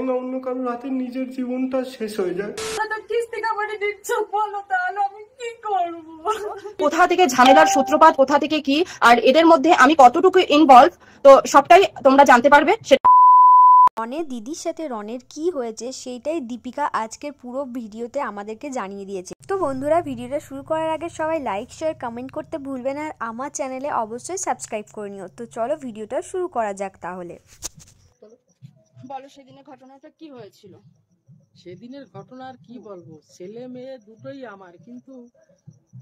না অন্য কারো রাতে নিজের জীবনটা শেষ হয়ে যায়। কোথা থেকে ঝামেলার সূত্রপাত, কোথা থেকে কি, আর এদের মধ্যে আমি কতটুকু ইনভলভ, তো সবটাই তোমরা জানতে পারবে। রনের দিদির সাথে রনের কি হয়েছে সেইটাই দীপিকা আজকের পুরো ভিডিওতে আমাদেরকে জানিয়ে দিয়েছে। তো বন্ধুরা, ভিডিওটা শুরু করার আগে সবাই লাইক শেয়ার কমেন্ট করতে ভুলবে না, আর আমার চ্যানেলে অবশ্যই সাবস্ক্রাইব করে নিও। তো চলো ভিডিওটা শুরু করা যাক তাহলে। বলো সেদিনের ঘটনাটা কি হয়েছিল? সেদিনের ঘটনা আর কি বলবো, ছেলে মেয়ে দুটোই আমার, কিন্তু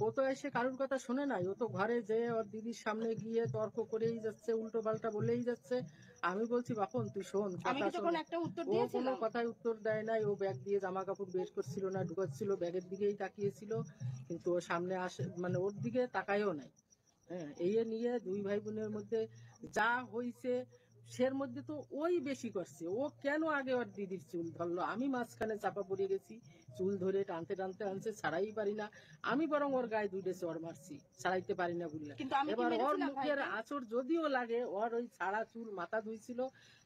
ও তো এসে কারোর কথা শোনে নাই। ও তো ঘরে যে ওর দিদির সামনে গিয়ে তর্ক করেই যাচ্ছে, উল্টো পাল্টা বলেই যাচ্ছে। আমি বলছি বাপন তুই শোন, ও কোনো কথায় উত্তর দেয় নাই। ও ব্যাগ দিয়ে জামা কাপড় বের করছিল না, ঢুকাচ্ছিল, ব্যাগের দিকেই তাকিয়েছিল, কিন্তু ও সামনে আসে মানে ওর দিকে তাকায়ও নাই। হ্যাঁ, এই নিয়ে দুই ভাই বোনের মধ্যে যা হয়েছে, সের মধ্যে তো ওই বেশি করছে। ও কেন আগে ওর দিদির চুল ধরলো, আমি মাঝখানে চাপা পড়ে গেছি, চুল ধরে টানতে টানতে আনছে, ছাড়াই পারি না। আমি বরং ওর গায়ে দুইটা চড় মারছি, ছাড়াইতে পারি না বললে। এবার ওর মুখের আঁচড় যদিও লাগে, ওর ওই ছাড়া চুল মাথা ধুইছিল,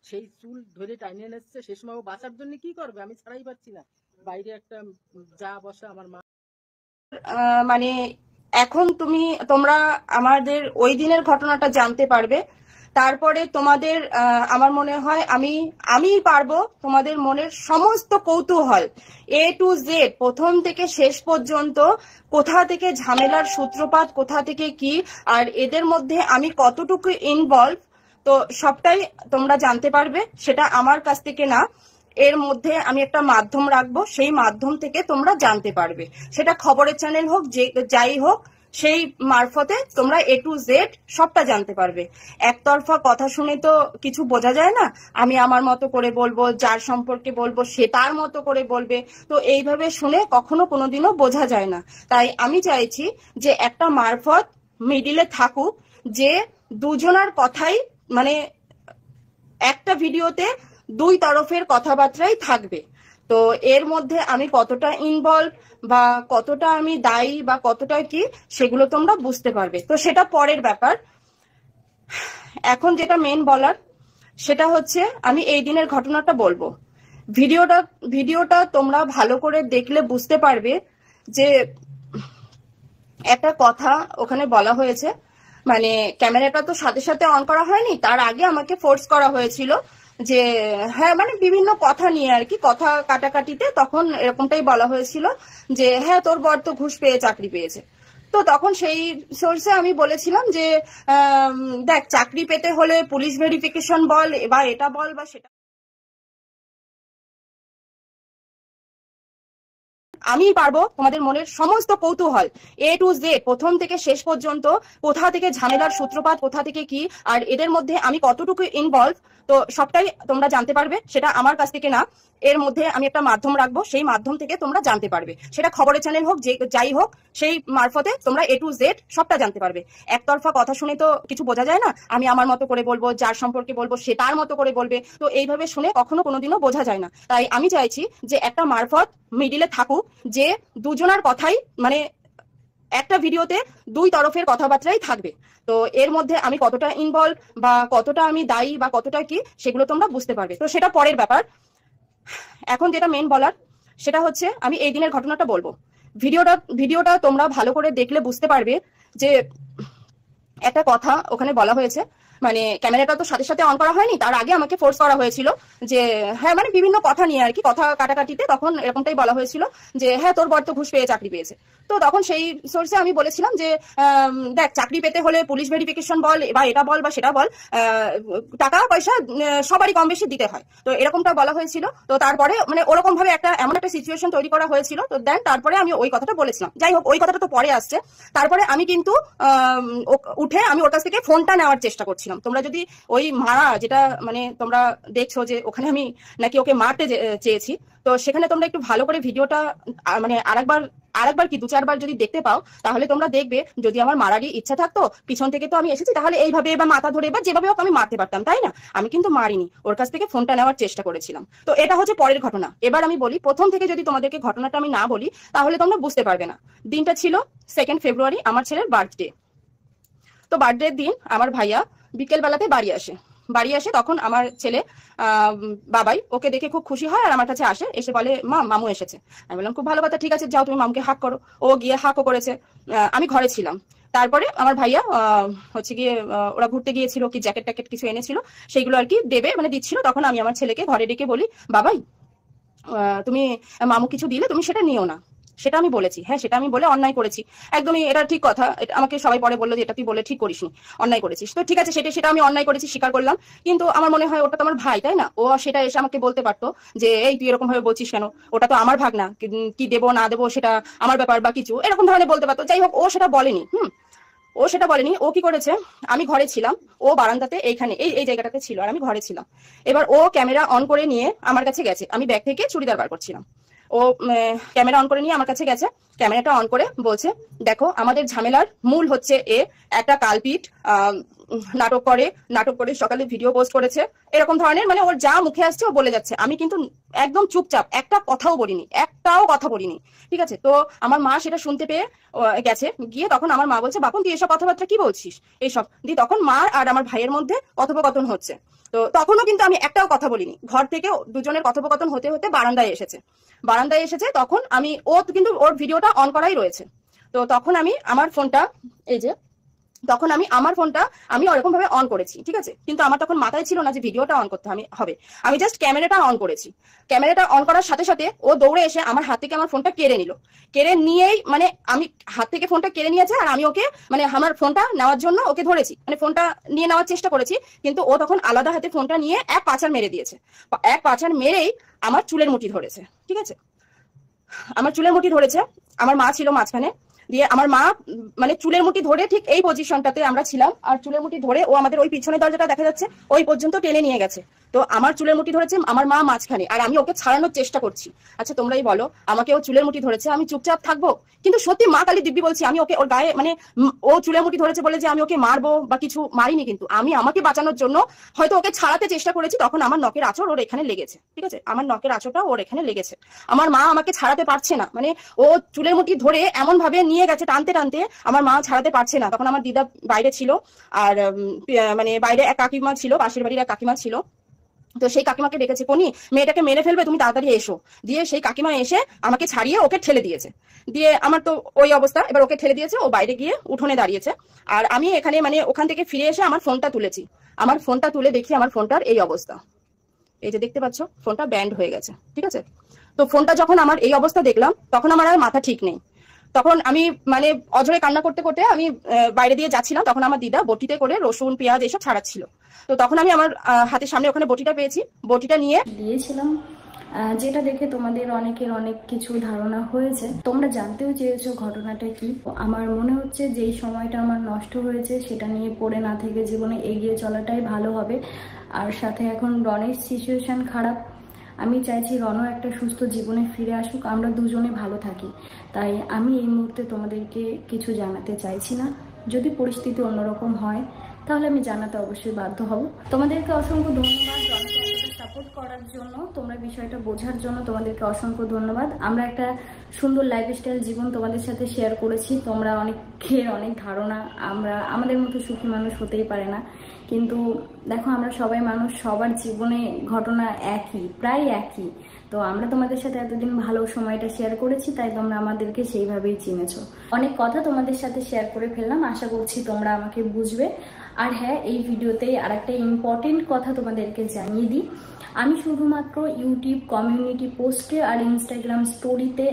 সেই চুল ধরে টাইনে নিচ্ছে। সে সময় ও বাঁচার জন্য কি করবে, আমি ছাড়াই পারছি না। বাইরে একটা যা বসে আমার মা, মানে এখন তোমরা আমাদের ওই দিনের ঘটনাটা জানতে পারবে। তারপরে তোমাদের আমার মনে হয় আমি পারবো তোমাদের মনের সমস্ত কৌতূহল A to Z প্রথম থেকে শেষ পর্যন্ত, কোথা থেকে ঝামেলার সূত্রপাত, কোথা থেকে কি, আর এদের মধ্যে আমি কতটুকু ইনভলভ, তো সবটাই তোমরা জানতে পারবে। সেটা আমার কাছ থেকে না, এর মধ্যে আমি একটা মাধ্যম রাখবো, সেই মাধ্যম থেকে তোমরা জানতে পারবে। সেটা খবরের চ্যানেল হোক, যাই হোক, সেই মারফতে তোমরা A to Z সবটা জানতে পারবে। একতরফা কথা শুনে তো কিছু বোঝা যায় না। আমি আমার মতো করে বলবো, যার সম্পর্কে বলবো সে তার মতো করে বলবে, তো এইভাবে শুনে কখনো কোনোদিনও বোঝা যায় না। তাই আমি চাইছি যে একটা মারফত মিডিলে থাকুক, যে দুজনার কথাই মানে একটা ভিডিওতে দুই তরফের কথাবার্তাই থাকবে। তো এর মধ্যে আমি কতটা ইনভলভ বা কতটা আমি দায়ী বা কতটা কি, সেগুলো তোমরা বুঝতে পারবে। তো সেটা পরের ব্যাপার। এখন যেটা মেন বলার, সেটা হচ্ছে আমি এই দিনের ঘটনাটা বলবো। ভিডিওটা তোমরা ভালো করে দেখলে বুঝতে পারবে যে একটা কথা ওখানে বলা হয়েছে। মানে ক্যামেরাটা তো সাথে সাথে অন করা হয়নি, তার আগে আমাকে ফোর্স করা হয়েছিল যে হ্যাঁ, মানে বিভিন্ন কথা নিয়ে আর কি, কথা কাটাকাটিতে তখন এরকমটাই বলা হয়েছিল যে হ্যাঁ তোর বর তো ঘুষ পেয়ে চাকরি পেয়েছে। তো তখন সেই সোর্সে আমি বলেছিলাম যে দেখ, চাকরি পেতে হলে পুলিশ ভেরিফিকেশন বল বা এটা বল বা সেটা, আমি পারবো তোমাদের মনের সমস্ত কৌতূহল A to Z প্রথম থেকে শেষ পর্যন্ত, কোথা থেকে ঝামেলার সূত্রপাত, কোথা থেকে কি, আর এদের মধ্যে আমি কতটুকু ইনভলভ, তো সবটাই তোমরা জানতে পারবে। সেটা আমার কাছ থেকে না, এর মধ্যে আমি একটা মাধ্যম রাখবো, সেই মাধ্যম থেকে তোমরা জানতে পারবে। সেটা খবরের চ্যানেল হোক, যাই হোক, সেই মারফতে তোমরা A to Z সবটা জানতে পারবে। একতরফা কথা শুনে তো কিছু বোঝা যায় না। আমি আমার মতো করে বলবো, যার সম্পর্কে বলবো সে তার মতো করে বলবে, তো এইভাবে শুনে কখনো কোনোদিনও বোঝা যায় না। তাই আমি চাইছি যে একটা মারফত মিডিলে থাকুক, যে দুজনার কথাই মানে একটা ভিডিওতে দুই তরফের কথাবার্তাই থাকবে। তো এর মধ্যে আমি কতটা ইনভলভ বা কতটা আমি দায়ী বা কতটা কি, সেগুলো তোমরা বুঝতে পারবে। তো সেটা পরের ব্যাপার। এখন যেটা মেন বলার, সেটা হচ্ছে আমি এই দিনের ঘটনাটা বলবো। ভিডিওটা তোমরা ভালো করে দেখলে বুঝতে পারবে যে একটা কথা ওখানে বলা হয়েছে। মানে ক্যামেরাটা তো সাথে সাথে অন করা হয়নি, তার আগে আমাকে ফোর্স করা হয়েছিল যে হ্যাঁ, মানে বিভিন্ন কথা নিয়ে আর কি, কথা কাটাকাটিতে তখন এরকমটাই বলা হয়েছিল যে হ্যাঁ তোর বর তো ঘুষ পেয়ে চাকরি পেয়েছে। তো তখন সেই সোর্সে আমি বলেছিলাম যে দেখ, চাকরি পেতে হলে পুলিশ ভেরিফিকেশন বল বা এটা বল বা সেটা বল, টাকা পয়সা সবারই কম বেশি দিতে হয়, তো এরকমটা বলা হয়েছিল। তো তারপরে মানে ওরকম ভাবে এমন একটা সিচুয়েশন তৈরি করা হয়েছিল। তো দেন তারপরে আমি ওই কথাটা বলেছিলাম। যাই হোক, ওই কথাটা তো পরে আসছে। তারপরে আমি কিন্তু উঠে আমি ওর কাছ থেকে ফোনটা নেওয়ার চেষ্টা করছিলাম। তোমরা যদি ওই মারা, যেটা মানে তোমরা দেখছো যে ওখানে আমি নাকি ওকে মারতে চেয়েছি, তো সেখানে তোমরা একটু ভালো করে ভিডিওটা মানে আরেকবার কি 2-4 বার যদি দেখতে পাও, তাহলে তোমরা দেখবে যদি আমার মারারই ইচ্ছা থাকতো, পিছন থেকে তো আমি এসেছি, তাহলে এইভাবে বা মাথা ধরে বা যেভাবে হোক আমি মারতে পারতাম, তাই না? আমি কিন্তু মারিনি, ওর কাছ থেকে ফোনটা নেওয়ার চেষ্টা করেছিলাম। তো এটা হচ্ছে পরের ঘটনা। এবার আমি বলি, প্রথম থেকে যদি তোমাদেরকে ঘটনাটা আমি না বলি, তাহলে তোমরা বুঝতে পারবে না। দিনটা ছিল 2 ফেব্রুয়ারি, আমার ছেলের বার্থডে। তো বার্থডের দিন আমার ভাইয়া বিকেল বেলাতে বাড়ি আসে। বাড়ি আসে তখন আমার ছেলে বাবাই ওকে দেখে খুব খুশি হয় আর আমার কাছে আসে, এসে বলে মা মামু এসেছে। আমি বললাম খুব ভালো কথা, ঠিক আছে যাও তুমি মামুকে হাক করো। ও গিয়ে হাকও করেছে। আমি ঘরে ছিলাম। তারপরে আমার ভাইয়া হচ্ছে গিয়ে ওরা ঘুরতে গিয়েছিল, কি জ্যাকেট ট্যাকেট কিছু এনেছিল, সেইগুলো আর কি দেবে মানে দিচ্ছিল। তখন আমি আমার ছেলেকে ঘরে ডেকে বলি বাবাই তুমি মামু কিছু দিলে তুমি সেটা নিও না। সেটা আমি বলেছি, হ্যাঁ সেটা আমি বলে অন্যায় করেছি, একদমই এটা ঠিক কথা। আমাকে সবাই পরে বললো যে এটা তুই বলে ঠিক করিসনি, অন্যায় করেছিস। তো ঠিক আছে, সেটা আমি অন্যায় করেছি, স্বীকার করলাম। কিন্তু আমার মনে হয় ওটা তো আমার ভাই, তাই না? ও সেটা এসে আমাকে বলতে পারতো যে এই তুই এরকম ভাবে বলছিস কেন, ওটা তো আমার ভাগ না, কি দেবো না দেবো সেটা আমার ব্যাপার বা কিছু এরকম ধরনের বলতে পারতো। যাই হোক, ও সেটা বলেনি। ও সেটা বলেনি। ও কি করেছে, আমি ঘরে ছিলাম, ও বারান্দাতে এইখানে এই জায়গাটাতে ছিল আর আমি ঘরে ছিলাম। এবার ও ক্যামেরা অন করে নিয়ে আমার কাছে গেছে, আমি ব্যাগ থেকে চুড়িদার বার করছিলাম। ও ক্যামেরা অন করে নিয়ে আমার কাছে গেছে, ক্যামেরাটা অন করে বলছে দেখো আমাদের ঝামেলার মূল হচ্ছে একটা কালপিট, নাটক করে সকালে ভিডিও পোস্ট করেছে, এরকম ধরনের মানে ওর যা মুখে আসছে ও বলে যাচ্ছে। আমি কিন্তু একদম চুপচাপ, একটাও কথা বলিনি, ঠিক আছে? তো আমার মা সেটা শুনতে পেয়ে গেছে, গিয়ে তখন আমার মা বলছে বাপন তুই এসব কথাবার্তা কি বলছিস এইসব দিয়ে। তখন মা আর আমার ভাইয়ের মধ্যে কথোপকথন হচ্ছে। তো তখনও কিন্তু আমি একটাও কথা বলিনি। ঘর থেকে দুজনের কথোপকথন হতে হতে বারান্দায় এসেছে। তখন আমি কিন্তু ওর ভিডিওটা অন করাই রয়েছে। তো তখন আমি আমার ফোনটা আমি ওরকম ভাবে অন করেছি, ঠিক আছে? কিন্তু আমার তখন মাথায় ছিল না যে ভিডিওটা অন করতে হবে। আমি জাস্ট ক্যামেরাটা অন করেছি। ক্যামেরাটা অন করার সাথে সাথে ও দৌড়ে এসে আমার হাত থেকে আমার ফোনটা কেড়ে নিল। কেড়ে নিয়েই মানে আমি হাত থেকে ফোনটা কেড়ে নিয়েছে আর আমি ওকে মানে আমার ফোনটা নেওয়ার জন্য ওকে ধরেছি, মানে ফোনটা নিয়ে নেওয়ার চেষ্টা করেছি। কিন্তু ও তখন আলাদা হাতে ফোনটা নিয়ে এক পাছাড় মেরে দিয়েছে। এক পাছাড় মেরেই আমার চুলের মুঠি ধরেছে, ঠিক আছে? আমার চুলের মুঠি ধরেছে, আমার মা ছিল মাঝখানে। দিয়ে আমার মা মানে চুলের মুঠি ধরে ঠিক এই পজিশনটাতে আমরা ছিলাম, আর চুলের মুঠি ধরে ও আমাদের ওই পিছনের দরজাটা দেখা যাচ্ছে ওই পর্যন্ত টেনে নিয়ে গেছে। তো আমার চুলের মুঠি ধরেছে, আমার মা মাঝখানে, আর আমি ওকে ছাড়ানোর চেষ্টা করছি। আচ্ছা তোমরাই বলো, আমাকে ও চুলের মুঠি ধরেছে, আমি চুপচাপ থাকবো? কিন্তু সত্যি মা কালী দিব্যি বলছি, আমি ওকে ওর গায়ে মানে ও চুলের মুঠি ধরেছে বলে যে আমি ওকে মারবো বা কিছু, মারিনি। কিন্তু আমি আমাকে বাঁচানোর জন্য হয়তো ওকে ছাড়াতে চেষ্টা করেছি। তখন আমার নখের আঁচড় ওর এখানে লেগেছে, ঠিক আছে? আমার নখের আঁচড়টা ওর এখানে লেগেছে। আমার মা আমাকে ছাড়াতে পারছে না, মানে ও চুলের মুঠি ধরে এমন ভাবে নিয়ে গেছে টানতে টানতে, আমার মা ছাড়াতে পারছে না। তখন আমার দিদা বাইরে ছিল, আর মানে বাইরে এক কাকিমা ছিল, পাশের বাড়ির এক কাকিমা ছিল। তো সেই কাকিমাকে ডেকেছে, কোনি মেয়েটাকে মেরে ফেলবে, তুমি তাড়াতাড়ি এসো। দিয়ে সেই কাকিমা এসে আমাকে ছাড়িয়ে ওকে ঠেলে দিয়েছে। দিয়ে আমার তো ওই অবস্থা, এবার ওকে ঠেলে দিয়েছে, ও বাইরে গিয়ে উঠোনে দাঁড়িয়েছে। আর আমি এখানে মানে ওখান থেকে ফিরে এসে আমার ফোনটা তুলেছি। আমার ফোনটা তুলে দেখি আমার ফোনটার এই অবস্থা, এই যে দেখতে পাচ্ছ ফোনটা ব্যান্ড হয়ে গেছে, ঠিক আছে? তো ফোনটা যখন আমার এই অবস্থা দেখলাম তখন আমার আর মাথা ঠিক নেই। তখন আমি মানে অঝরে কান্না করতে করতে আমি বাইরে দিয়ে যাচ্ছিলাম। তখন আমার দিদা বটিতে করে রসুন পেঁয়াজ এসব ছাড়াচ্ছিল। তো তখন আমি আমার হাতের সামনে ওখানে বটিটা পেয়েছি, বটিটা নিয়ে দিয়েছিলাম, যেটা দেখে তোমাদের অনেকের অনেক কিছু ধারণা হয়েছে। তোমরা জানতেও চেয়েছো ঘটনাটা কি। আমার মনে হচ্ছে যেই সময়টা আমার নষ্ট হয়েছে সেটা নিয়ে পড়ে না থেকে জীবনে এগিয়ে চলাটাই ভালো হবে। আর সাথে এখন রনের সিচুয়েশন খারাপ, আমি চাইছি রনও একটা সুস্থ জীবনে ফিরে আসুক, আমরা দুজনে ভালো থাকি। তাই আমি এই মুহূর্তে তোমাদেরকে কিছু জানাতে চাইছি না। যদি পরিস্থিতি অন্যরকম হয় তাহলে আমি জানাতে অবশ্যই বাধ্য হব। তোমাদেরকে অসংখ্য ধন্যবাদ রনকে এতটা সাপোর্ট করার জন্য, তোমরা বিষয়টা বোঝার জন্য তোমাদেরকে অসংখ্য ধন্যবাদ। আমরা একটা সুন্দর লাইফস্টাইল জীবন তোমাদের সাথে শেয়ার করেছি। তোমরা অনেকের অনেক ধারণা আমাদের মতো সুখী মানুষ হতেই পারে না, কিন্তু দেখো আমরা সবাই মানুষ, সবার জীবনে ঘটনা একই, প্রায় একই। তো আমরা তোমাদের সাথে এতদিন ভালো সময়টা শেয়ার করেছি, তাই তোমরা আমাদেরকে সেইভাবেই চিনেছো। অনেক কথা তোমাদের সাথে শেয়ার করে ফেললাম, আশা করছি তোমরা আমাকে বুঝবে। আর হ্যাঁ, এই ভিডিওতে আর একটা ইম্পর্টেন্ট কথা তোমাদেরকে জানিয়ে দিই, আমি শুধুমাত্র ইউটিউব কমিউনিটি পোস্টে আর ইনস্টাগ্রাম স্টোরিতে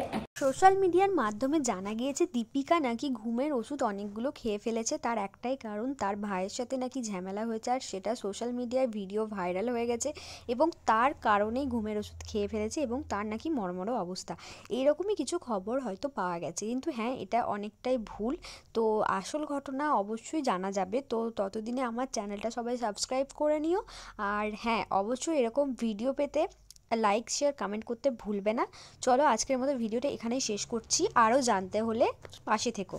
সোশ্যাল মিডিয়ার মাধ্যমে জানা গিয়েছে দীপিকা নাকি ঘুমের ওষুধ অনেকগুলো খেয়ে ফেলেছে। তার একটাই কারণ, তার ভাইয়ের সাথে নাকি ঝামেলা হয়েছে, আর সেটা সোশ্যাল মিডিয়ায় ভিডিও ভাইরাল হয়ে গেছে এবং তার কারণেই ঘুমের ওষুধ খেয়ে ফেলেছে এবং তার নাকি মর্মর অবস্থা। এইরকমই কিছু খবর হয়তো পাওয়া গেছে, কিন্তু হ্যাঁ এটা অনেকটাই ভুল। তো আসল ঘটনা অবশ্যই জানা যাবে। তো ততদিনে আমার চ্যানেলটা সবাই সাবস্ক্রাইব করে নিও। আর হ্যাঁ, অবশ্যই এরকম ভিডিও পেতে লাইক শেয়ার কমেন্ট করতে ভুলবে না। চলো আজকের মতো ভিডিওটা এখানেই শেষ করছি, আরও জানতে হলে পাশে থেকো।